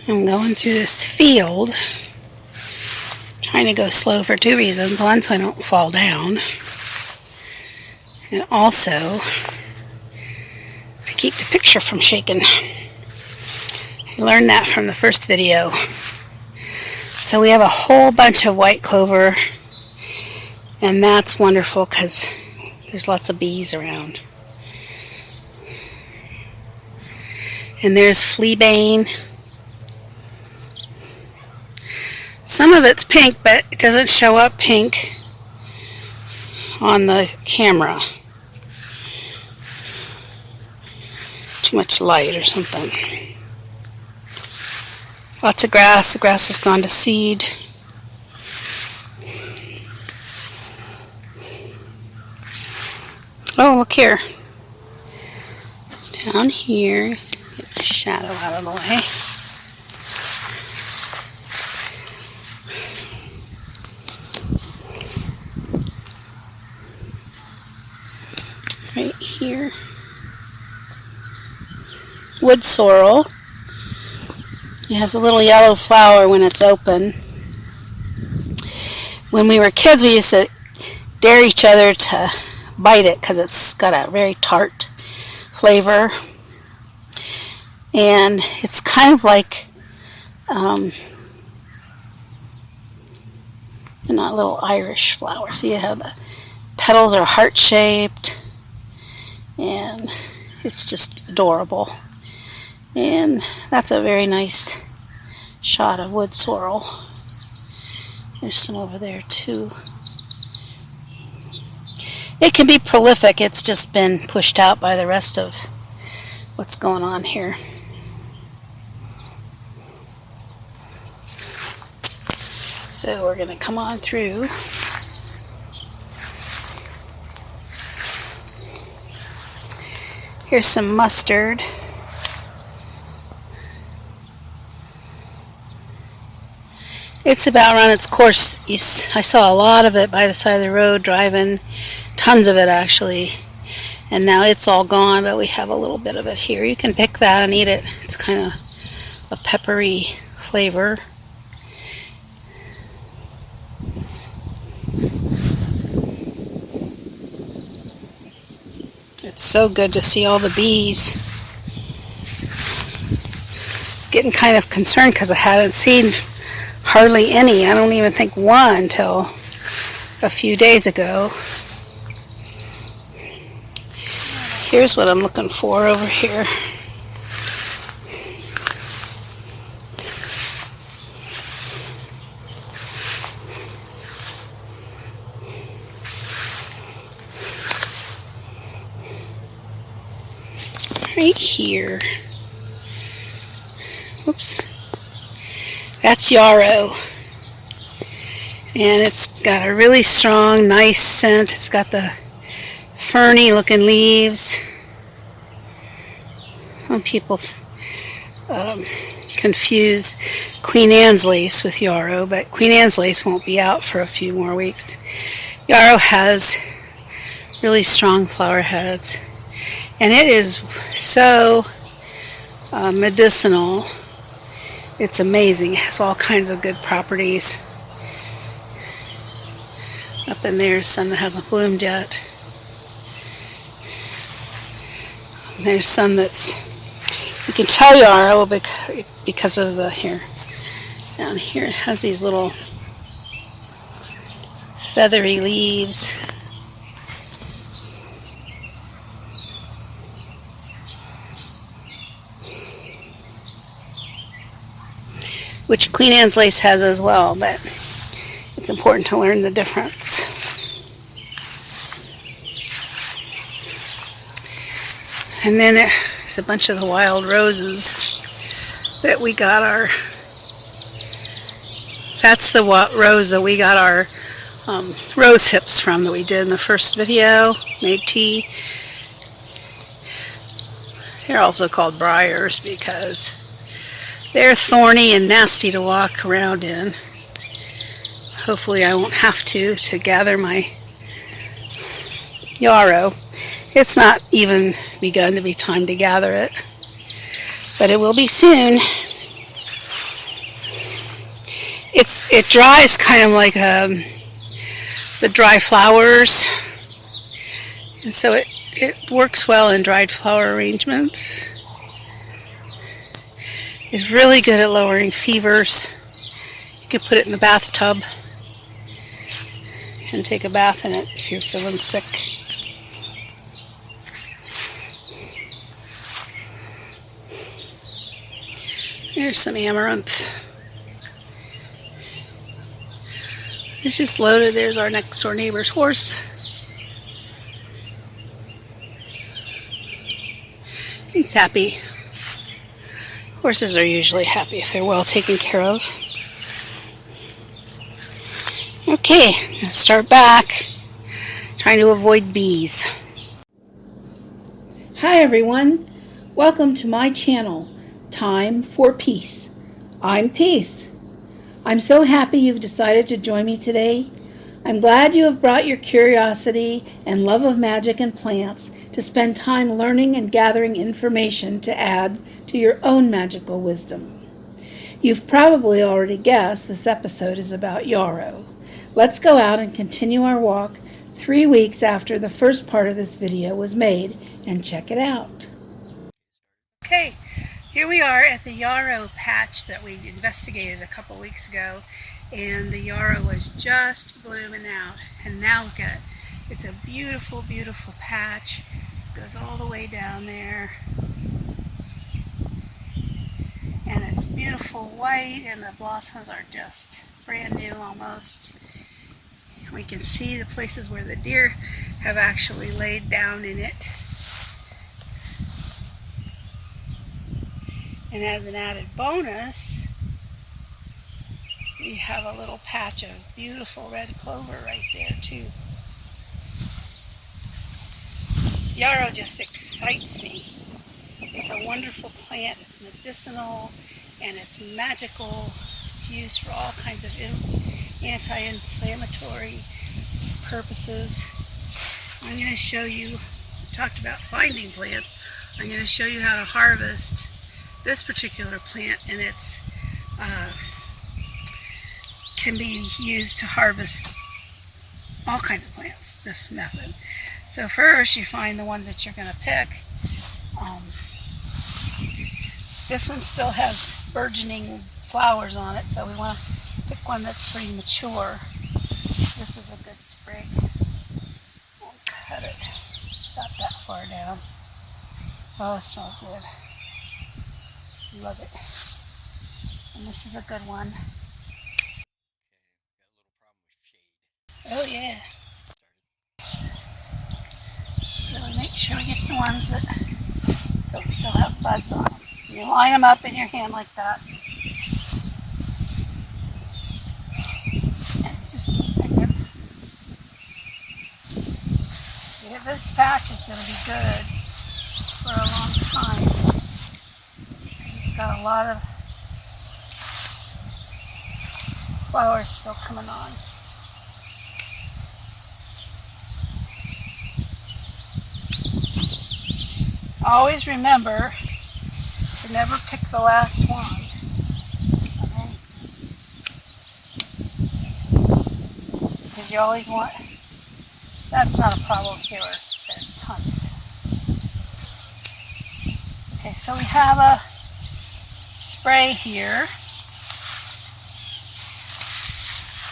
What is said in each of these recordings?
I'm going through this field, trying to go slow for two reasons. One, so I don't fall down, and also to keep the picture from shaking. I learned that from the first video. So we have a whole bunch of white clover, and that's wonderful because there's lots of bees around. And there's fleabane. Some of it's pink, but it doesn't show up pink on the camera. Too much light or something. Lots of grass. The grass has gone to seed. Oh, look here. Down here, get the shadow out of the way. Right here. Wood sorrel. It has a little yellow flower when it's open. When we were kids, we used to dare each other to bite it because it's got a very tart flavor. And it's kind of like a little Irish flower. So you have the petals are heart-shaped, and it's just adorable. And that's a very nice shot of wood sorrel. There's some over there too. It can be prolific. It's just been pushed out by the rest of what's going on here. So we're going to come on through. Here's some mustard. It's about run its course. I saw a lot of it by the side of the road driving, tons of it actually, and now it's all gone, but we have a little bit of it here. You can pick that and eat it. It's kind of a peppery flavor. It's so good to see all the bees. It's getting kind of concerned because I hadn't seen hardly any. I don't even think one until a few days ago. Here's what I'm looking for over here. Right here. Oops. That's Yarrow, and it's got a really strong, nice scent. It's got the ferny looking leaves. Some people confuse Queen Anne's lace with Yarrow, but Queen Anne's lace won't be out for a few more weeks. Yarrow has really strong flower heads, and it is so medicinal. It's amazing. It has all kinds of good properties. Up in there is some that hasn't bloomed yet. And there's some that's, you can tell Yarrow because of the here. Down here it has these little feathery leaves. Which Queen Anne's lace has as well, but it's important to learn the difference. And then there's a bunch of the wild roses that we got our, that's the rose that we got our rose hips from that we did in the first video, made tea. They're also called briars because they're thorny and nasty to walk around in. Hopefully I won't have to gather my yarrow. It's not even begun to be time to gather it, but it will be soon. it dries kind of like the dry flowers, and so it works well in dried flower arrangements. It's really good at lowering fevers. You can put it in the bathtub and take a bath in it if you're feeling sick. Here's some amaranth. It's just loaded. There's our next door neighbor's horse. He's happy. Horses are usually happy if they're well taken care of. Okay, I'm gonna start back, trying to avoid bees. Hi everyone, welcome to my channel, Time for Peace. I'm Peace. I'm so happy you've decided to join me today. I'm glad you have brought your curiosity and love of magic and plants to spend time learning and gathering information to add to your own magical wisdom. You've probably already guessed this episode is about Yarrow. Let's go out and continue our walk 3 weeks after the first part of this video was made and check it out. Okay, here we are at the Yarrow patch that we investigated a couple weeks ago, and the Yarrow was just blooming out. And now look at it. It's a beautiful, beautiful patch. It goes all the way down there. And it's beautiful white, and the blossoms are just brand new almost. We can see the places where the deer have actually laid down in it. And as an added bonus, we have a little patch of beautiful red clover right there too. Yarrow just excites me. It's a wonderful plant. It's medicinal and it's magical. It's used for all kinds of anti-inflammatory purposes. I'm going to show you, we talked about finding plants. I'm going to show you how to harvest this particular plant, and it's can be used to harvest all kinds of plants, this method. So first you find the ones that you're going to pick. This one still has burgeoning flowers on it, so we want to pick one that's pretty mature. This is a good sprig. I'll cut it about that far down. Oh, it smells good. Love it. And this is a good one. Oh yeah. So we make sure we get the ones that don't still have buds on them. You line them up in your hand like that. And just keep picking. This patch is going to be good for a long time. It's got a lot of flowers still coming on. Always remember to never pick the last one. Okay? Because you always want, that's not a problem here, there's tons. Okay, so we have a spray here.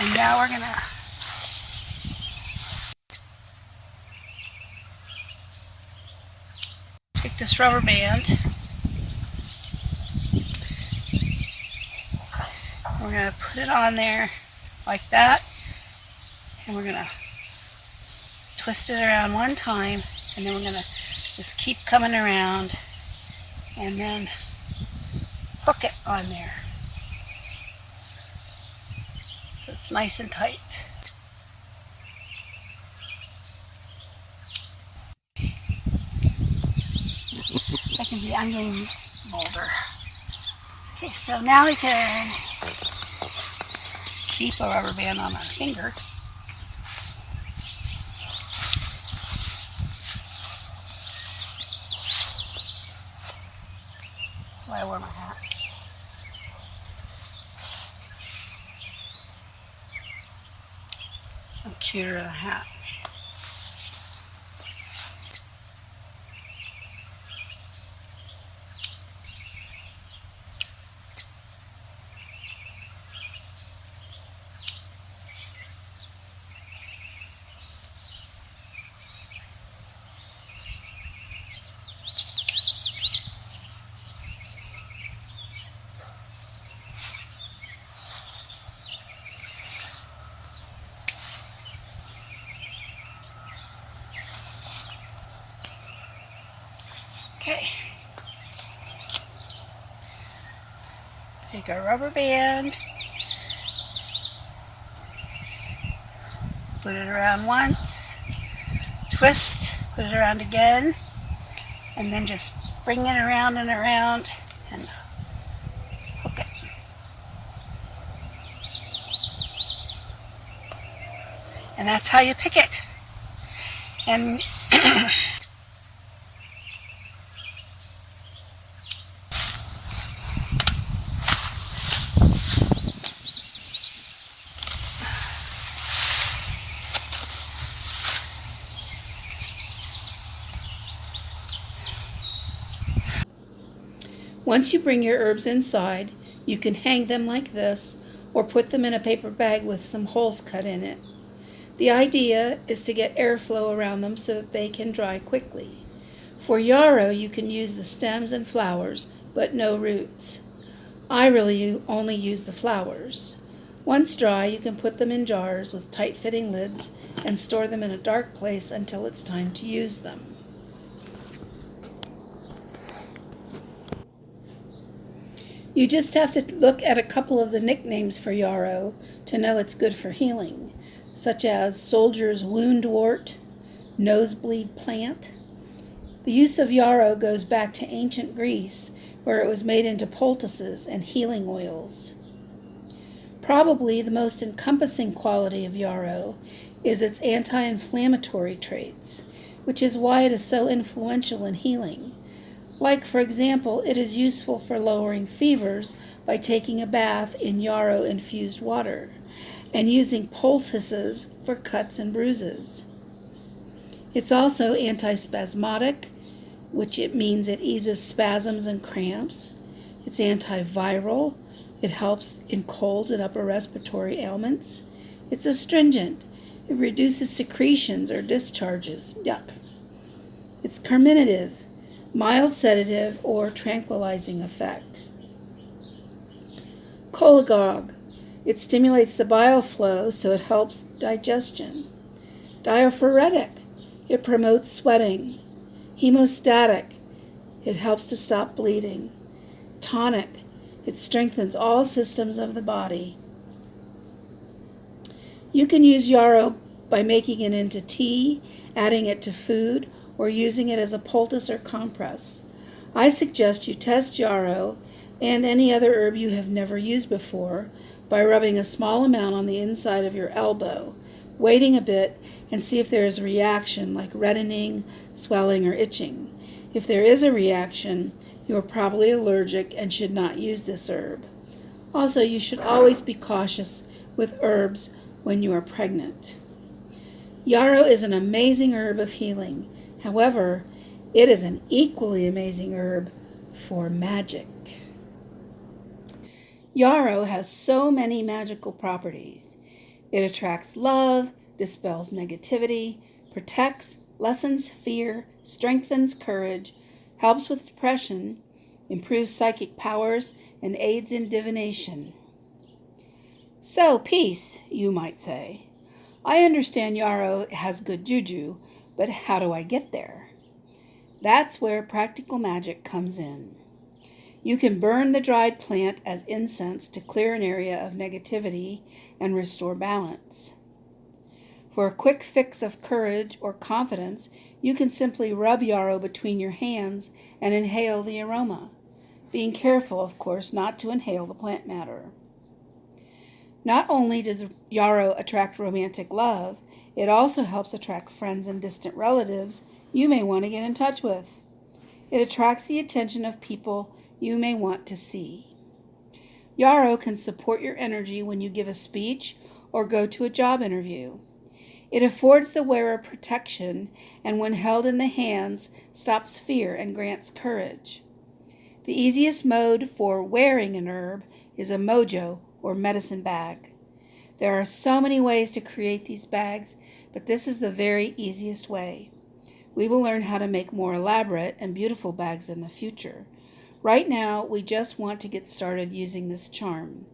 And now we're going to take this rubber band. We're going to put it on there like that. And we're going to twist it around one time. And then we're going to just keep coming around. And then hook it on there. So it's nice and tight. I'm getting bolder. Okay, so now we can keep a rubber band on our finger. That's why I wear my hat. cuter than a hat. Okay. Take our rubber band, put it around once, twist, put it around again, and then just bring it around and around and hook it. And that's how you pick it. And once you bring your herbs inside, you can hang them like this or put them in a paper bag with some holes cut in it. The idea is to get airflow around them so that they can dry quickly. For yarrow, you can use the stems and flowers, but no roots. I really only use the flowers. Once dry, you can put them in jars with tight-fitting lids and store them in a dark place until it's time to use them. You just have to look at a couple of the nicknames for yarrow to know it's good for healing, such as soldier's woundwort, nosebleed plant. The use of yarrow goes back to ancient Greece, where it was made into poultices and healing oils. Probably the most encompassing quality of yarrow is its anti-inflammatory traits, which is why it is so influential in healing. Like, for example, it is useful for lowering fevers by taking a bath in yarrow-infused water and using poultices for cuts and bruises. It's also antispasmodic, which it means it eases spasms and cramps. It's antiviral. It helps in colds and upper respiratory ailments. It's astringent. It reduces secretions or discharges. Yuck. It's carminative, mild sedative or tranquilizing effect. Cholagogue. It stimulates the bile flow, so it helps digestion. Diaphoretic. It promotes sweating. Hemostatic. It helps to stop bleeding. Tonic. It strengthens all systems of the body. You can use yarrow by making it into tea, adding it to food, or using it as a poultice or compress. I suggest you test yarrow and any other herb you have never used before by rubbing a small amount on the inside of your elbow, waiting a bit, and see if there is a reaction like reddening, swelling, or itching. If there is a reaction, you are probably allergic and should not use this herb. Also, you should always be cautious with herbs when you are pregnant. Yarrow is an amazing herb of healing. However, it is an equally amazing herb for magic. Yarrow has so many magical properties. It attracts love, dispels negativity, protects, lessens fear, strengthens courage, helps with depression, improves psychic powers, and aids in divination. So, peace, you might say. I understand yarrow has good juju, but how do I get there? That's where practical magic comes in. You can burn the dried plant as incense to clear an area of negativity and restore balance. For a quick fix of courage or confidence, you can simply rub yarrow between your hands and inhale the aroma, being careful, of course, not to inhale the plant matter. Not only does yarrow attract romantic love, it also helps attract friends and distant relatives you may want to get in touch with. It attracts the attention of people you may want to see. Yarrow can support your energy when you give a speech or go to a job interview. It affords the wearer protection, and when held in the hands, stops fear and grants courage. The easiest mode for wearing an herb is a mojo or medicine bag. There are so many ways to create these bags, but this is the very easiest way. We will learn how to make more elaborate and beautiful bags in the future. Right now, we just want to get started using this charm.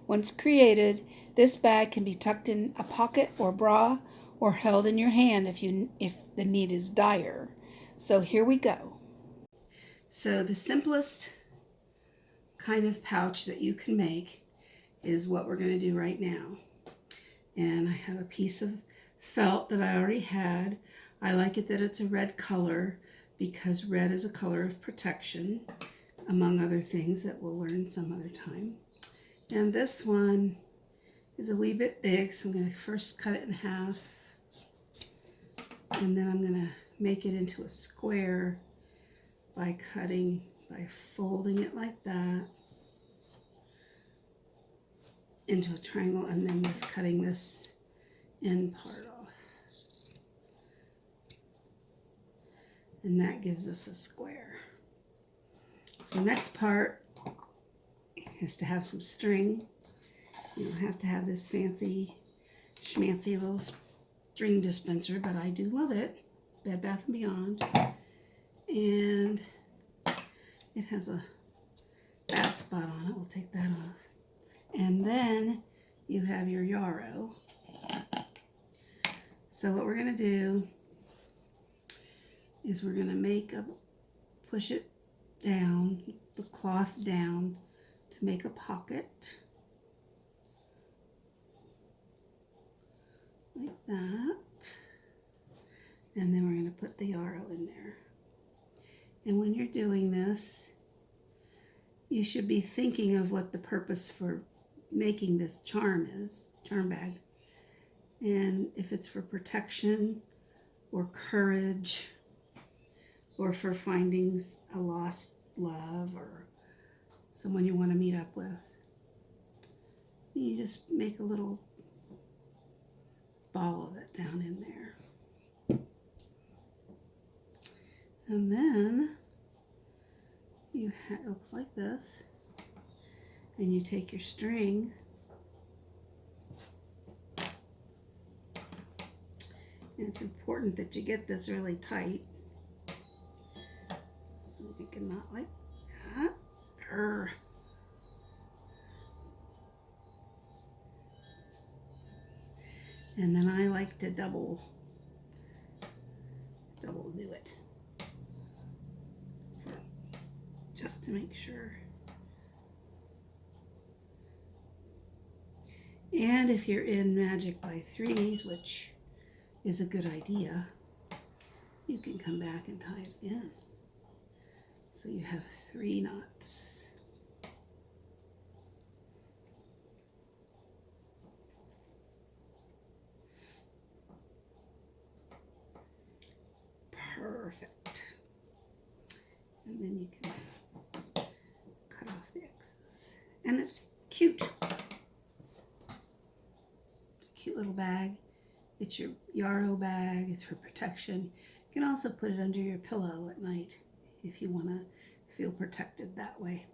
Once created, this bag can be tucked in a pocket or bra or held in your hand if the need is dire. So here we go. So the simplest kind of pouch that you can make is what we're going to do right now. And I have a piece of felt that I already had. I like it that it's a red color because red is a color of protection, among other things that we'll learn some other time. And this one is a wee bit big, so I'm going to first cut it in half, and then I'm going to make it into a square by folding it like that into a triangle, and then just cutting this end part off. And that gives us a square. So the next part is to have some string. You don't have to have this fancy schmancy little string dispenser, but I do love it. Bed Bath & Beyond. And it has a bad spot on it. We'll take that off. And then you have your Yarrow. So what we're going to do is we're going to push it down, the cloth down, to make a pocket. Like that. And then we're going to put the Yarrow in there. And when you're doing this, you should be thinking of what the purpose for making this charm bag. And if it's for protection or courage or for finding a lost love or someone you want to meet up with, you just make a little ball of it down in there. And then it looks like this. And you take your string and it's important that you get this really tight so you can knot like that. And then I like to double do it just to make sure. And if you're in Magick by threes, which is a good idea, you can come back and tie it again. So you have 3 knots. Perfect. And then you can cut off the excess. And it's cute. Cute little bag. It's your Yarrow bag. It's for protection. You can also put it under your pillow at night if you want to feel protected that way.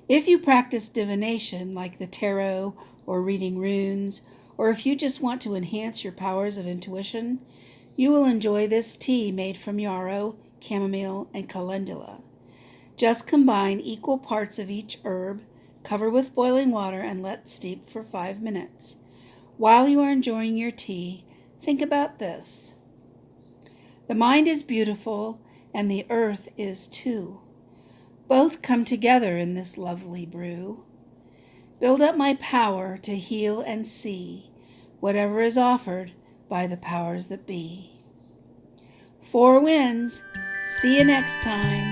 If you practice divination like the tarot or reading runes, or if you just want to enhance your powers of intuition, you will enjoy this tea made from yarrow, chamomile, and calendula. Just combine equal parts of each herb, cover with boiling water, and let steep for 5 minutes. While you are enjoying your tea, think about this. The mind is beautiful, and the earth is too. Both come together in this lovely brew. Build up my power to heal and see whatever is offered by the powers that be. 4 winds. See you next time.